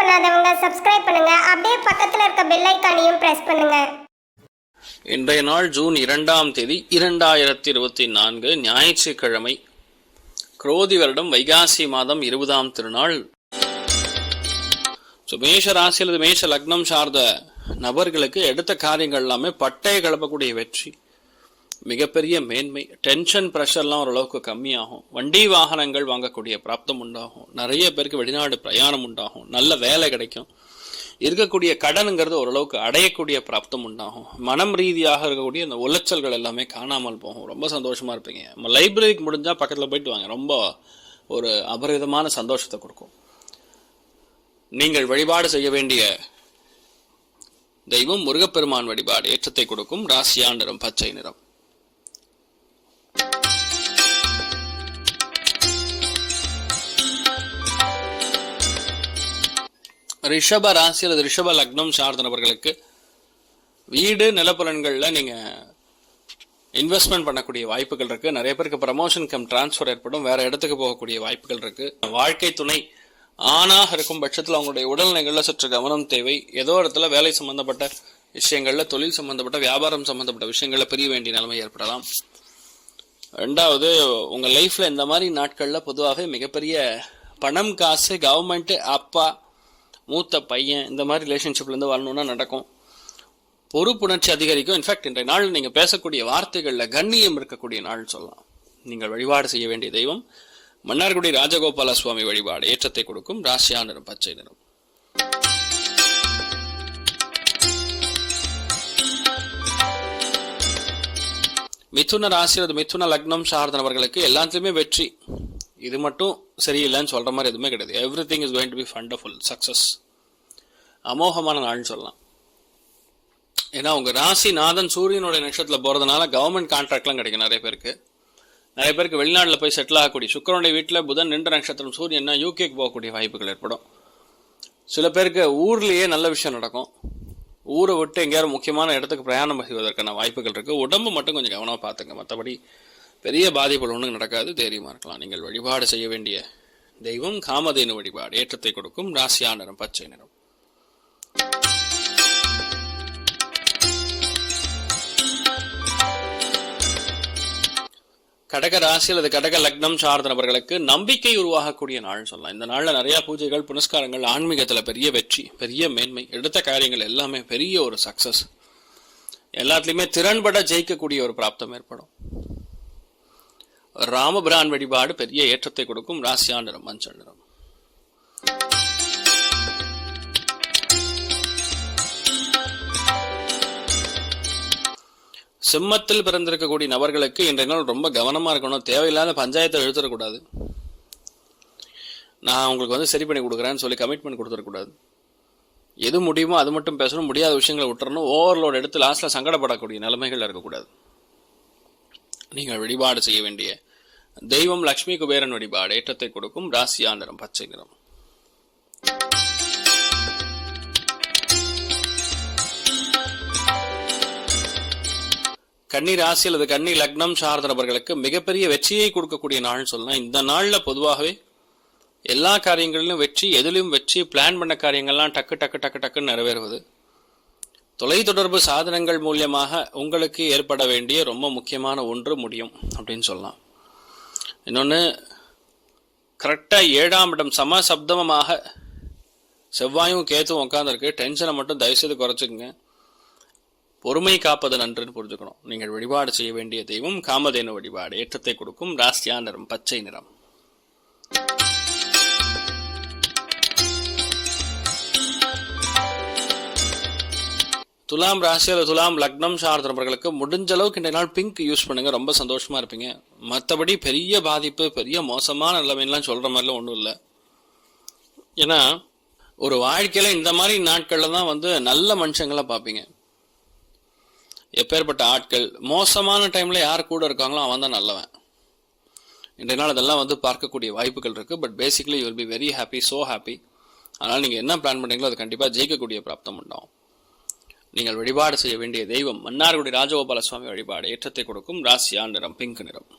பண்ணாதவங்க சப்ஸ்கிரைப் பண்ணுங்க. அப்படியே பக்கத்துல இருக்க பெல் ஐகானையும் பிரஸ் பண்ணுங்க. இன்றைய நாள் ஜூன் 2ஆம் தேதி 2024 ஞாயிற்றுக்கிழமை, குரோதி வருடம் வைகாசி மாதம் 20ஆம் திருநாள். மேஷ ராசி அல்லது மேஷ லக்னம் சார்ந்த நபர்களுக்கு எடுத்த காரியங்கள் எல்லாமே பட்டையை கிளப்பக்கூடிய வெற்றி, மிகப்பெரிய மேன்மை, டென்ஷன் ப்ரெஷர்லாம் ஓரளவுக்கு கம்மியாகும், வண்டி வாகனங்கள் வாங்கக்கூடிய பிராப்தம் உண்டாகும், நிறைய பேருக்கு வெளிநாடு பிரயாணம் உண்டாகும், நல்ல வேலை கிடைக்கும், இருக்கக்கூடிய கடனுங்கிறது ஓரளவுக்கு அடையக்கூடிய பிராப்தம் உண்டாகும், மனம் ரீதியாக இருக்கக்கூடிய இந்த உளைச்சல்கள் எல்லாமே காணாமல் போகும், ரொம்ப சந்தோஷமா இருப்பீங்க. நம்ம லைப்ரரிக்கு முடிஞ்சா பக்கத்தில் போயிட்டு வாங்க, ரொம்ப ஒரு அபரிதமான சந்தோஷத்தை கொடுக்கும். நீங்கள் வழிபாடு செய்ய வேண்டிய தெய்வம் முருகப்பெருமான் வழிபாடு ஏற்றத்தை கொடுக்கும். ராசியா நிறம் பச்சை நிறம். ரிஷப ராசி அல்லது ரிஷப லக்னம் சார்ந்த நபர்களுக்கு வீடு நிலப்புலன்களில் நீங்கள் இன்வெஸ்ட்மெண்ட் பண்ணக்கூடிய வாய்ப்புகள் இருக்கு. நிறைய பேருக்கு ப்ரமோஷன் கம் டிரான்ஸ்ஃபர் ஏற்படும், வேற இடத்துக்கு போகக்கூடிய வாய்ப்புகள் இருக்கு. வாழ்க்கை துணை ஆணாக இருக்கும் பட்சத்தில் அவங்களுடைய உடல்நிலைகளில் சற்று கவனம் தேவை. ஏதோ இடத்துல வேலை சம்பந்தப்பட்ட விஷயங்கள்ல, தொழில் சம்பந்தப்பட்ட, வியாபாரம் சம்பந்தப்பட்ட விஷயங்கள்ல பிரிய வேண்டிய நிலைமை ஏற்படலாம். ரெண்டாவது, உங்க லைஃப்ல இந்த மாதிரி நாட்கள்ல பொதுவாகவே மிகப்பெரிய பணம், காசு, கவர்மெண்ட், அப்பா, மூத்த பையன், இந்த மாதிரி ரிலேஷன்ஷிப்ல இருந்து வரணும்னா நடக்கும். பொறுப்புணர்ச்சி அதிகரிக்கும். இன்ஃபேக்ட் இன்றைய நாள் நீங்க பேசக்கூடிய வார்த்தைகள்ல கண்ணியம் இருக்கக்கூடிய நாள் சொல்லலாம். நீங்கள் வழிபாடு செய்ய வேண்டிய தெய்வம் மன்னார்குடி ராஜகோபால சுவாமி வழிபாடு ஏற்றத்தை கொடுக்கும். ராசியா நிறம் பச்சை நிறம். மிதுன ராசி அல்லது மிதுன லக்னம் சார்ந்த நபர்களுக்கு எல்லாத்துலயுமே வெற்றி. இது மட்டும் சரியில்லைன்னு சொல்ற மாதிரி எதுவுமே கிடையாது. Everything is going to be wonderful, success, அமோகமான நாள்னு சொல்லலாம். ஏன்னா உங்க ராசி நாதன் சூரியனுடைய நட்சத்திரத்துல போறதுனால கவர்மெண்ட் கான்ட்ராக்ட்லாம் கிடைக்கும். நிறைய பேருக்கு வெளிநாட்டில் போய் செட்டில் ஆகக்கூடிய, சுக்கிரனுடைய வீட்டில் புதன் நின்ற நட்சத்திரம் சூரியன்னா யூகேக்கு போகக்கூடிய வாய்ப்புகள் ஏற்படும். சில பேருக்கு ஊர்லேயே நல்ல விஷயம் நடக்கும். ஊரை விட்டு எங்கேயாவது முக்கியமான இடத்துக்கு பிரயாணம் செய்வதற்கான வாய்ப்புகள் இருக்கு. உடம்பு மட்டும் கொஞ்சம் கவனமாக பார்த்துங்க, மற்றபடி பெரிய பாதிப்புகள் ஒன்றும் நடக்காது, தைரியமாக இருக்கலாம். நீங்கள் வழிபாடு செய்ய வேண்டிய தெய்வம் காமதேனு வழிபாடு ஏற்றத்தை கொடுக்கும். ராசியா நிறம் பச்சை நிறம். கடக ராசி அல்லது கடக லக்னம் சார்ந்த நபர்களுக்கு நம்பிக்கை உருவாகக்கூடிய நாள் சொல்லலாம். இந்த நாள்ல நிறைய பூஜைகள், புனஸ்காரங்கள், ஆன்மீகத்துல பெரிய வெற்றி, பெரிய மேன்மை, எடுத்த காரியங்கள் எல்லாமே பெரிய ஒரு சக்சஸ், எல்லாத்துலயுமே திறன்பட ஜெயிக்கக்கூடிய ஒரு பிராப்தம் ஏற்படும். ராமபிரான் வழிபாடு பெரிய ஏற்றத்தை கொடுக்கும். ராசியா நிறம் மஞ்சள் நிறம். சிம்மத்தில் பிறந்திருக்கக்கூடிய நபர்களுக்கு இன்றைய நாள் ரொம்ப கவனமா இருக்கணும். தேவையில்லாத பஞ்சாயத்தை எழுத்துடக்கூடாது. நான் உங்களுக்கு சரி பண்ணி கொடுக்குறேன்னு சொல்லி கமிட்மெண்ட் கொடுத்துடக்கூடாது. எது முடியுமோ அது மட்டும் பேசணும், முடியாத விஷயங்களை விட்டுறணும். ஓவர்லோட் எடுத்து லாஸ்ட்ல சங்கடப்படக்கூடிய நிலைமைகள் இருக்கக்கூடாது. நீங்கள் வழிபாடு செய்ய வேண்டிய தெய்வம் லட்சுமி குபேரன் வழிபாடு ஏற்றத்தை கொடுக்கும். ராசியா நிறம் பச்சை நிறம். கன்னி ராசி அல்லது கன்னி லக்னம் சார்ந்த நபர்களுக்கு மிகப்பெரிய வெற்றியை கொடுக்கக்கூடிய நாள் சொல்லலாம். இந்த நாள்ல பொதுவாகவே எல்லா காரியங்களிலும் வெற்றி, எதிலும் வெற்றி, பிளான் பண்ண காரியங்கள்லாம் டக்கு டக்கு டக்கு டக்குன்னு நிறைவேறுவது, தொலைத்தொடர்பு சாதனங்கள் மூலியமாக உங்களுக்கு ஏற்பட வேண்டிய ரொம்ப முக்கியமான ஒன்று முடியும் அப்படின்னு சொல்லலாம். இன்னொன்று, கரெக்டாக 7ஆம் இடம் சமசப்தமமாக செவ்வாயும் கேத்தும் உட்காந்துருக்கு. டென்ஷனை மட்டும் தயவுசெய்து குறைச்சிக்கங்க. பொறுமை காப்பது நன்றுன்னு புரிஞ்சுக்கணும். நீங்கள் வழிபாடு செய்ய வேண்டிய தெய்வம் காமதேனு வழிபாடு ஏற்றத்தை கொடுக்கும். ராசியா நிறம் பச்சை நிறம். துலாம் ராசி அல்லது துலாம் லக்னம் சார்ந்த நபர்களுக்கு முடிஞ்ச அளவுக்கு இன்றைய நாள் பிங்க் யூஸ் பண்ணுங்க, ரொம்ப சந்தோஷமா இருப்பீங்க. மற்றபடி பெரிய பாதிப்பு, பெரிய மோசமான நிலைமைலாம் சொல்ற மாதிரிலாம் ஒன்றும் இல்லை. ஏன்னா ஒரு வாழ்க்கையில இந்த மாதிரி நாட்கள்ல தான் நல்ல மனுஷங்களை பார்ப்பீங்க. எப்பேற்பட்ட ஆட்கள் மோசமான டைம்ல யார் கூட இருக்காங்களோ அவன் தான் நல்லவன். இன்றைய நாள் அதெல்லாம் பார்க்கக்கூடிய வாய்ப்புகள் இருக்கு. But basically you will be very happy, so happy. அதனால நீங்க என்ன பிளான் பண்றீங்களோ அது கண்டிப்பா ஜெயிக்கக்கூடிய பிராப்தம் உண்டாகும். நீங்கள் வழிபாடு செய்ய வேண்டிய தெய்வம் மன்னார்குடி ராஜகோபால சுவாமி வழிபாடு ஏற்றத்தை கொடுக்கும். ராசியா நிறம் பிங்க் நிறம்.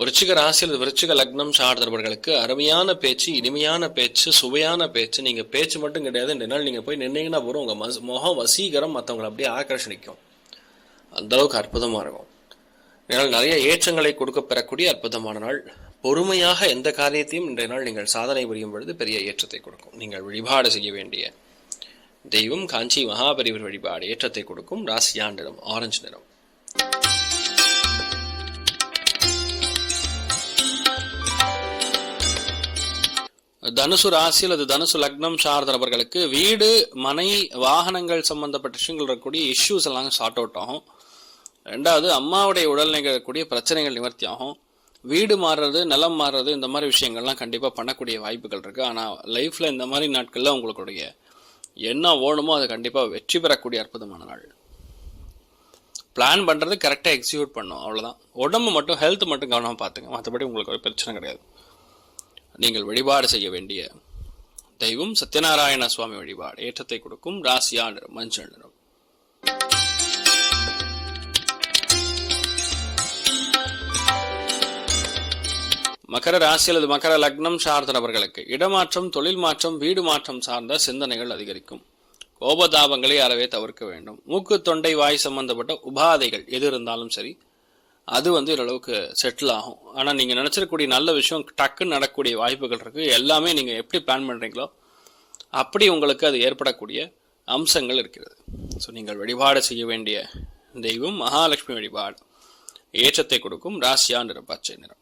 விருச்சிக ராசியில் விருச்சிக லக்னம் சார்ந்தவர்களுக்கு அருமையான பேச்சு, இனிமையான பேச்சு, சுவையான பேச்சு. நீங்க பேச்சு மட்டும் கிடையாது, இந்த நாள் நீங்க போய் நின்னீங்கன்னா போறோம் உங்க முகம் வசீகரம் மற்றவங்களை அப்படியே ஆகர்ஷணிக்கும். அந்த அளவுக்கு அற்புதமா இருக்கும். இதனால் நிறைய ஏற்றங்களை கொடுக்க பெறக்கூடிய அற்புதமான நாள். பொறுமையாக எந்த காரியத்தையும் இன்றைய நாள் நீங்கள் சாதனை புரியும் பொழுது பெரிய ஏற்றத்தை கொடுக்கும். நீங்கள் வழிபாடு செய்ய வேண்டிய தெய்வம் காஞ்சி மகாபரிவர் வழிபாடு ஏற்றத்தை கொடுக்கும். ராசியான் நிறம் ஆரஞ்சு நிறம். தனுசு ராசி அல்லது தனுசு லக்னம் சார்ந்த நபர்களுக்கு வீடு, மனை, வாகனங்கள் சம்பந்தப்பட்ட விஷயங்கள் இருக்கக்கூடிய இஷ்யூஸ் எல்லாம் சார்ட் அவுட் ஆகும். ரெண்டாவது, அம்மாவுடைய உடல்நிலை இருக்கக்கூடிய பிரச்சனைகள் நிவர்த்தி ஆகும். வீடு மாறுறது, நிலம் மாறுறது, இந்த மாதிரி விஷயங்கள்லாம் கண்டிப்பாக பண்ணக்கூடிய வாய்ப்புகள் இருக்குது. ஆனால் லைஃப்பில் இந்த மாதிரி நாட்களில் உங்களுடைய என்ன ஓணுமோ அதை கண்டிப்பாக வெற்றி பெறக்கூடிய அற்புதமான நாள். பிளான் பண்ணுறது கரெக்டாக எக்ஸிக்யூட் பண்ணும், அவ்வளோதான். உடம்பு மட்டும், ஹெல்த் மட்டும் கவனமாக பார்த்துங்க, மற்றபடி உங்களுக்கு ஒரு பிரச்சனை கிடையாது. நீங்கள் வழிபாடு செய்ய வேண்டிய தெய்வம் சத்யநாராயண சுவாமி வழிபாடு ஏற்றத்தை கொடுக்கும். ராசியா நிறம் மஞ்சள் நிறம். மகர ராசி அல்லது மகர லக்னம் சார்ந்த நபர்களுக்கு இடமாற்றம், தொழில் மாற்றம், வீடு மாற்றம் சார்ந்த சிந்தனைகள் அதிகரிக்கும். கோபதாபங்களை அறவே தவிர்க்க வேண்டும். மூக்கு, தொண்டை, வாய் சம்பந்தப்பட்ட உபாதைகள் எது இருந்தாலும் சரி, அது ஓரளவுக்கு செட்டில் ஆகும். ஆனால் நீங்கள் நினச்சிருக்கக்கூடிய நல்ல விஷயம் டக்குன்னு நடக்கக்கூடிய வாய்ப்புகள் இருக்குது. எல்லாமே நீங்கள் எப்படி பிளான் பண்ணுறீங்களோ அப்படி உங்களுக்கு அது ஏற்படக்கூடிய அம்சங்கள் இருக்கிறது. ஸோ நீங்கள் வழிபாடு செய்ய வேண்டிய தெய்வம் மகாலட்சுமி வழிபாடு ஏற்றத்தை கொடுக்கும். ராசியா நிறம் பச்சை நிறம்.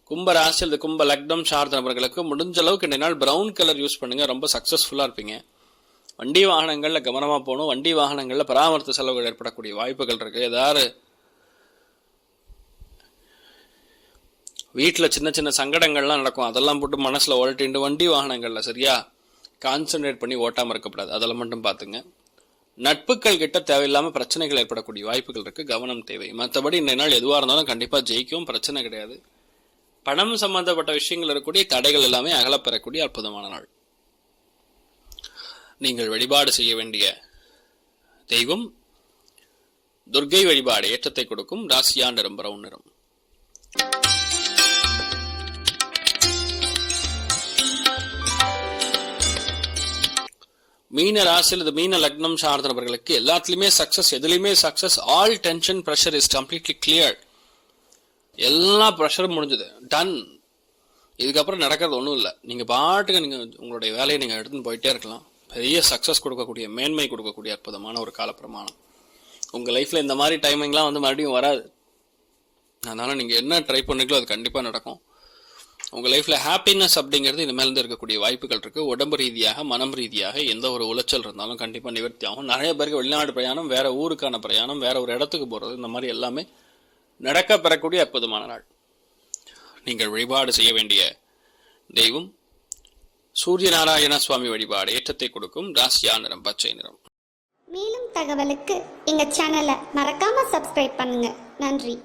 கும்ப ராசி அல்லது கும்ப லக்னம் சார்ந்த நபர்களுக்கு முடிஞ்ச அளவுக்கு இந்த நாள் பிரவுன் கலர் யூஸ் பண்ணுங்க, ரொம்ப சக்சஸ்ஃபுல்லா இருப்பீங்க. வண்டி வாகனங்கள்ல கவனமா போகணும். வண்டி வாகனங்கள்ல பராமரிப்பு செலவுகள் ஏற்படக்கூடிய வாய்ப்புகள் இருக்கு. ஏதாவது வீட்டில் சின்ன சின்ன சங்கடங்கள்லாம் நடக்கும், அதெல்லாம் போட்டு மனசுல உழட்டிட்டு வண்டி வாகனங்கள்ல சரியா கான்சென்ட்ரேட் பண்ணி ஓட்டாம இருக்கப்படாது. அதெல்லாம் மட்டும் பார்த்துங்க. நட்புகள் கிட்ட தேவையில்லாம பிரச்சனைகள் ஏற்படக்கூடிய வாய்ப்புகள் இருக்கு, கவனம் தேவை. மற்றபடி இந்த நாள் எதுவாக இருந்தாலும் கண்டிப்பா ஜெயிக்கும், பிரச்சனை கிடையாது. பணம் சம்பந்தப்பட்ட விஷயங்கள் இருக்கக்கூடிய தடைகள் எல்லாமே அகலப்பெறக்கூடிய அற்புதமான நாள். நீங்கள் வழிபாடு செய்ய வேண்டிய தெய்வம் துர்க்கை வழிபாடு ஏற்றத்தை கொடுக்கும். ராசியா நிறம் பிரவுன் நிறம். மீன ராசி அல்லது மீன லக்னம் சார்ந்த நபர்களுக்கு எல்லாத்துலயுமே சக்சஸ், எதுலையுமே success. All tension pressure is completely clear. எல்லா ப்ரெஷரும் முடிஞ்சது, டன். இதுக்கப்புறம் நடக்கிறது ஒன்றும் இல்லை. நீங்கள் பாட்டுக்கு நீங்கள் உங்களுடைய வேலையை நீங்கள் எடுத்துன்னு போயிட்டே இருக்கலாம். பெரிய சக்ஸஸ் கொடுக்கக்கூடிய, மேன்மை கொடுக்கக்கூடிய அற்புதமான ஒரு காலப்பிரமாணம். உங்கள் லைஃப்பில் இந்த மாதிரி டைமிங்லாம் மறுபடியும் வராது. அதனால் நீங்கள் என்ன ட்ரை பண்ணுறீங்களோ அது கண்டிப்பாக நடக்கும். உங்கள் லைஃப்பில் ஹாப்பினஸ் அப்படிங்கிறது இனிமேலேருந்து இருக்கக்கூடிய வாய்ப்புகள் இருக்குது. உடம்பு ரீதியாக, மனம் ரீதியாக எந்த ஒரு உளைச்சல் இருந்தாலும் கண்டிப்பாக நிவர்த்தி ஆகும். நிறைய பேருக்கு வெளிநாடு பிரயாணம், வேறு ஊருக்கான பிரயாணம், வேறு ஒரு இடத்துக்கு போகிறது, இந்த மாதிரி எல்லாமே நடக்க பெறக்கூடிய அற்புதமான நாள். நீங்கள் வழிபாடு செய்ய வேண்டிய தெய்வம் சூரிய நாராயண சுவாமி வழிபாடு ஏற்றத்தை கொடுக்கும். ராசியா நிறம் பச்சை நிறம். மேலும் தகவலுக்கு எங்க சேனலை மறக்காம சப்ஸ்கிரைப் பண்ணுங்க. நன்றி.